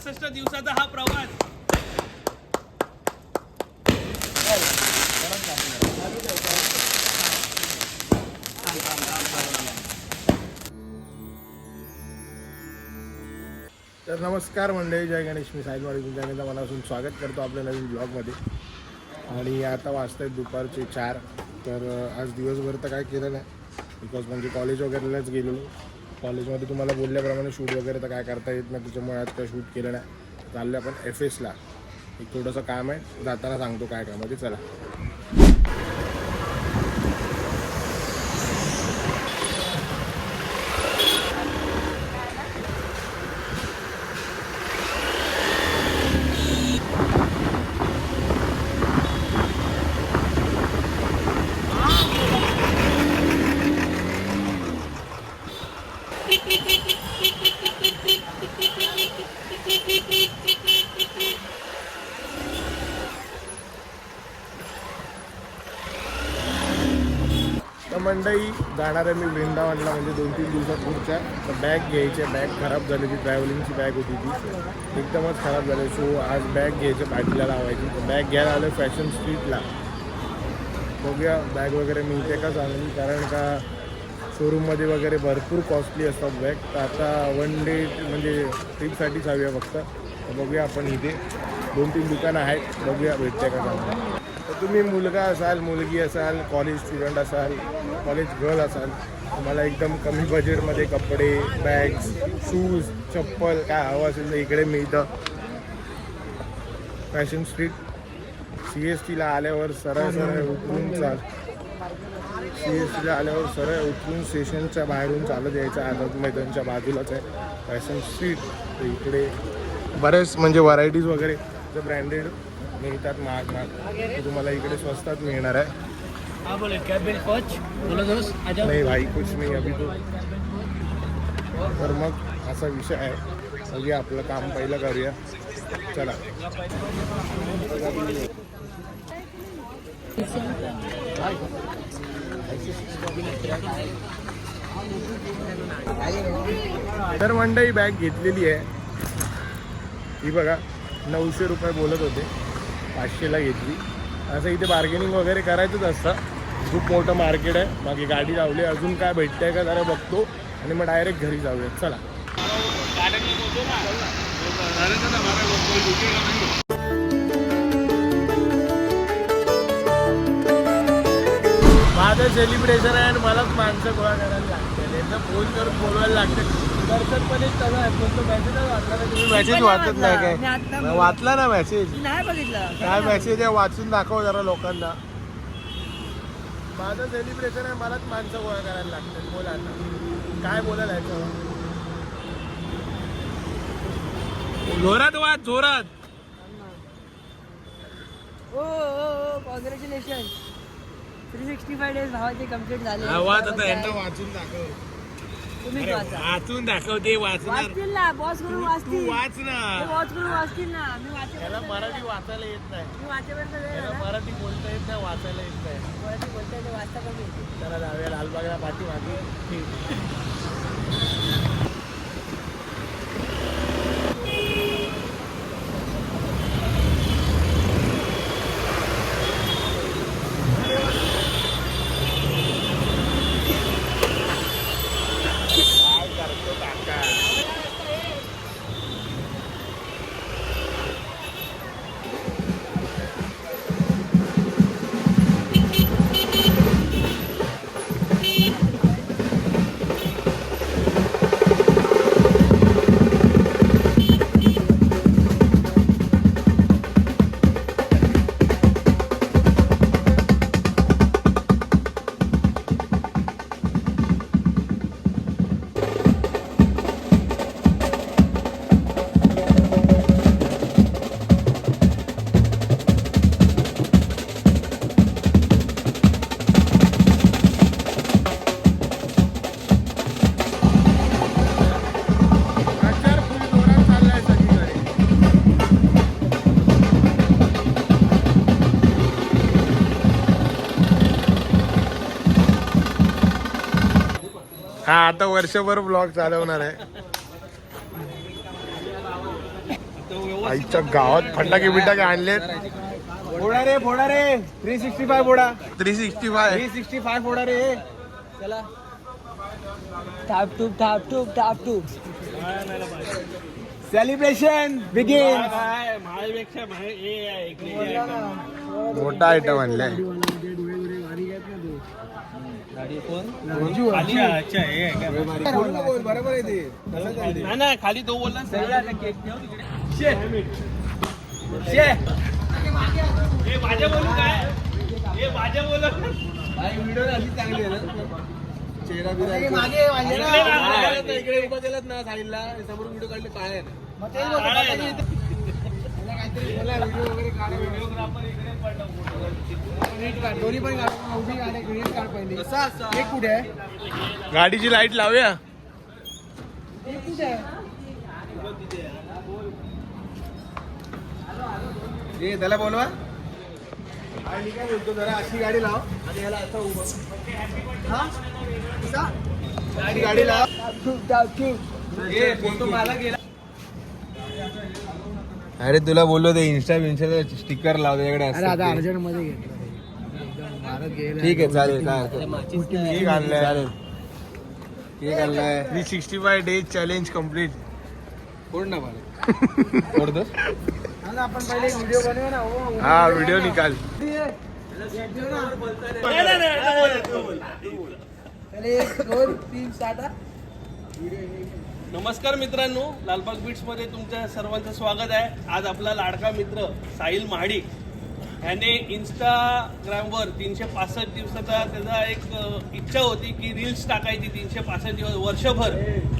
65 दिवसाचा हा प्रवास. तर नमस्कार मंडळी, जय गणेश. मी साहिल वाडी तुमच्या मनापासून स्वागत करतो आपल्या नवीन ब्लॉगमध्ये. आणि आता वाजता आहेत दुपारचे 4. तर आज दिवसभर तर काय केलं नाही, बिकॉज म्हणजे कॉलेज वगैरेलाच गेलेलो. कॉलेजमध्ये तुम्हाला बोलल्याप्रमाणे शूट वगैरे तर काय करता येत नाही, त्याच्यामुळे आज काय शूट केलं नाही. चाललं आपण FSला, एक थोडंसं काम आहे, जाताना सांगतो काय काम आहे ते. चला. मंडई जाणार आहे मी वृंदावनला, म्हणजे 2-3 दिवसात पुढच्या. तर बॅग घ्यायची, बॅग खराब झाली, ती ट्रॅव्हलिंगची बॅग होती ती एकदमच खराब झाली. सो आज बॅग घ्यायची, पाठीला लावायची. तर बॅग घ्यायला आलं फॅशन स्ट्रीटला. बघूया बॅग वगैरे मिळते का चांगली, कारण का शोरूममध्ये वगैरे भरपूर कॉस्टली असतात बॅग. तर आता 1 डे म्हणजे ट्रिपसाठीच हवी आहे फक्त. तर बघूया आपण, इथे 2-3 दुकानं आहेत, बघूया भेटते का चांगलं. तर तुम्ही मुलगा असाल, मुलगी असाल, कॉलेज स्टुडंट असाल, कॉलेज गर्ल असाल, तुम्हाला एकदम कमी बजेटमध्ये कपडे, बॅग्स, शूज, चप्पल काय हवं असेल तर इकडे मिळतं. फॅशन स्ट्रीट CSTला आल्यावर सरळ उतरून CSTला आल्यावर सरळ उतरून स्टेशनच्या बाहेरून चालत यायचं. आझाद मैदानच्या बाजूलाच आहे फॅशन स्ट्रीट. तर इकडे बरेच म्हणजे व्हरायटीज वगैरे जे ब्रँडेड मिळतात, महाग ते तुम्हाला इकडे स्वस्तात मिळणार आहे. हाँ बोले क्या बिल पहुंच बोलो दोस्त आ जाओ. नाही भाई कुछ नाही अभी तो. तर मग असा विषय आहे. बघूया, आपलं काम पहिलं करूया. चला. तर मंडळी बॅग घेतलेली आहे ही बघा. 900 रुपये बोलत होते, 500ला घेतली. असं इथे बार्गेनिंग वगैरे करायचंच असतं. खूप मोठं मार्केट आहे. बाकी गाडी लावली, अजून काय भेटतंय का जरा बघतो आणि मग डायरेक्ट घरी जाऊया. चला. माझं सेलिब्रेशन आहे आणि मलाच माणसं गोळा करायला लागते. त्यांना फोन करून बोलवायला लागते. दर्शन पण एक तसा आहे, पण तो मेसेज वाचला नाही. तुम्ही मेसेज वाचत नाही काय? वाचला ना मेसेज? नाही बघितलं. काय मेसेज आहे, वाचून दाखव जरा लोकांना. माझं सेलिब्रेशन आहे, मलाच माणसं गोळा करायला लागतात. बोला आता काय बोलायला याच्यावर. जोरात वाच, जोरात. ओ कॉंग्रॅच्युलेशन. 365 डेज भावाचे कम्प्लीट झाले. आवाज आता यांना वाचून दाखव. तुम्ही वाचून दाखवते, वाचणार. वाचतील ना, बॉस करून वाचतील. वाच ना. बॉस करून वाचतील ना. मी त्याला वाचेपर्यंत मराठी वाचायला येत नाही. मी वाचेपर्यंत वेळ त्याला झाला. मराठी बोलता येत नाही, वाचायला येत नाही. मराठी बोलता येते, वाचता कमी येते. त्याला जाऊया लालबागला पाठीमागे. हा आता वर्षभर ब्लॉग चालवणार आहे. आईच्या गावात फटाके बिटाके आणलेत. फोडा रे 365 फोडा 365 365 फोडा रे. चला टापटूप टापटूप टापटूप सेलिब्रेशन बिगिन. माझ्यापेक्षा मोठा आयटम आणलाय. बरोबर आहे ते. ना खाली तो बोलला भाज्या बोलू काय हे भाज्या बोल व्हिडिओ आधी चांगली आहे ना. चेहरा बिरा इकडे उभा दिलात ना साईडला समोर व्हिडिओ काढले काय आहे व्हिडिओ वगैरे काढा. दोन्ही पण उभी गाडी नीट काढ पहिली. एक कुठे आहे गाडीची लाईट लावूया. एक कुठे आहे हे त्याला बोलवा. आणि काय बोलतो जरा अशी गाडी लाव आणि याला असं उभं. हा गाडी लाव. फोटो मला गेला. अरे तुला बोललो ते इंस्टा स्टिकर लाव त्याच्याकडे अर्जंट मध्ये घेतलं ठीक आहे चालेल काय केक आणलाय. चालेल केक आणलाय. 365 डेज चॅलेंज कम्प्लीट. फोड ना मला फोडतो. आपण पहिले व्हिडिओ बनवू ना. हा व्हिडिओ निकाल. नमस्कार मित्रांनो, लालबाग बीट्स मध्ये तुमच्या सर्वांचं स्वागत आहे. आज आपला लाडका मित्र साहिल महाडिक ह्याने इंस्टाग्रामवर 365 दिवसाचा त्याचा एक इच्छा होती की रील्स टाकायची. 365 दिवस वर्षभर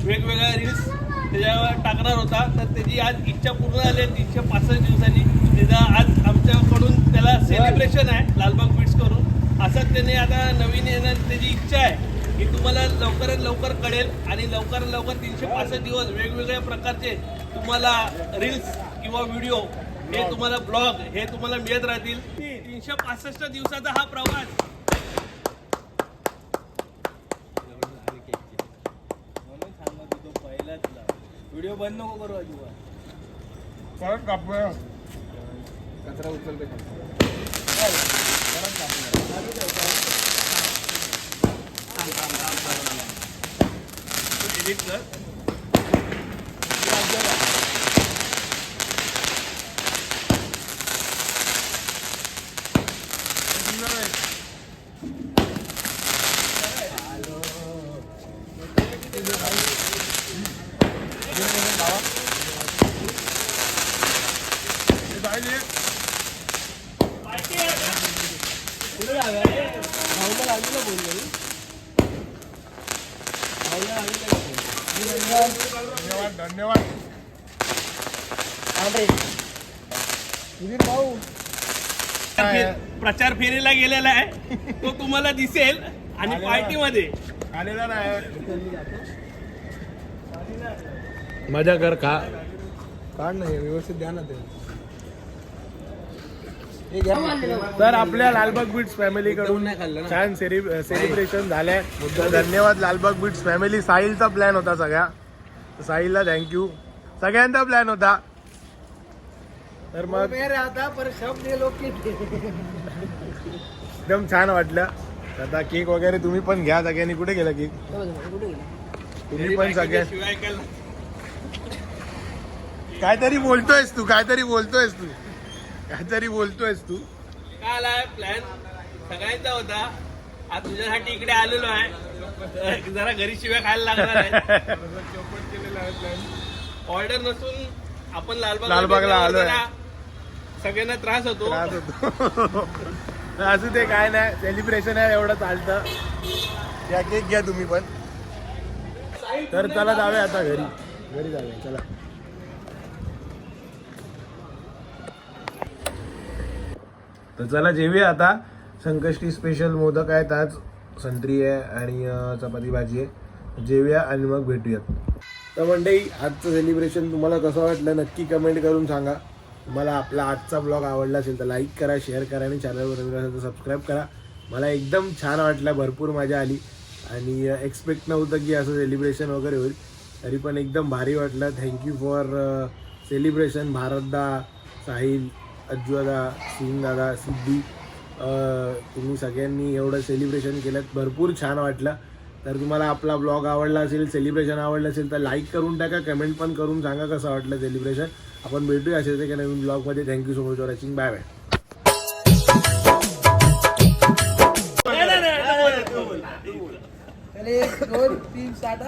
वेगवेगळ्या रील्स त्याच्यावर टाकणार होता. तर त्याची आज इच्छा पूर्ण झाली आहे. 365 दिवसांनी त्याचा आज आमच्याकडून त्याला सेलिब्रेशन आहे लालबाग बीट्स करून. असंच त्याने आता नवीन येणार त्याची इच्छा आहे की तुम्हाला लवकरात लवकर कळेल आणि लवकरात लवकर 365 दिवस वेगवेगळ्या प्रकारचे तुम्हाला रील्स किंवा व्हिडिओ हे तुम्हाला ब्लॉग हे तुम्हाला मिळत राहतील. 365 दिवसाचा हा प्रवास व्हिडिओ बंद नको करू अजिबात. परत कापूया. कचरा उचलते एडिट कर. धन्यवाद धन्यवाद. प्रचार फेरीला गेलेला आहे तो तुम्हाला दिसेल आणि पार्टीमध्ये आलेला नाही. मजा कर खा. काढ ना हे व्यवस्थित द्या ना ते. तर आपल्या लालबाग बीट्स फॅमिली कडून छान सेलिब्रेशन झालंय. धन्यवाद लालबाग बीट्स फॅमिली. साहिलचा प्लॅन होता सगळ्या. साहिलला थँक्यू. सगळ्यांचा प्लॅन होता. तर मग एकदम छान वाटलं. आता केक वगैरे तुम्ही पण घ्या सगळ्यांनी. कुठे गेला केक? तुम्ही पण सगळ्या काहीतरी बोलतोयस तू काहीतरी बोलतोयस तू काय आलाय प्लॅन सगळ्यांचा होता. आज तुझ्यासाठी इकडे आलेलो आहे. जरा घरी शिव्या खायला लागणार आहे. ऑर्डर नसून आपण लालबागला आलोय. सगळ्यांना त्रास होतो. असू ते काय नाही. सेलिब्रेशन आहे एवढं चालतं. या केक घ्या तुम्ही पण. तर चला जाऊया आता घरी जाऊया. चला तर चला जेवूया आता. संकष्टी स्पेशल मोदक आहेत आज. संत्री आहे आणि चपाती भाजी आहे. जेवूया आणि मग भेटूयात. तर मंडळी आजचं सेलिब्रेशन तुम्हाला कसं वाटलं नक्की कमेंट करून सांगा. तुम्हाला आपला आजचा ब्लॉग आवडला असेल तर लाईक करा, शेअर करा आणि चॅनलवर नवीन असेल तर सबस्क्राईब करा. मला एकदम छान वाटलं. भरपूर मजा आली आणि एक्सपेक्ट नव्हतं की असं सेलिब्रेशन वगैरे होईल. तरी पण एकदम भारी वाटलं. थँक्यू फॉर सेलिब्रेशन भारतदा, साहिल, अज्जुदा, सिंग दादा, सिद्धी, तुम्ही सगळ्यांनी एवढं सेलिब्रेशन केलं, भरपूर छान वाटलं. तर तुम्हाला आपला ब्लॉग आवडला असेल, सेलिब्रेशन आवडलं असेल तर लाईक करून टाका, कमेंट पण करून सांगा कसं वाटलं सेलिब्रेशन. आपण भेटूया असेच एका नवीन ब्लॉगमध्ये. Thank you so much for watching. Bye bye. चल 1 2 3 स्टार्ट.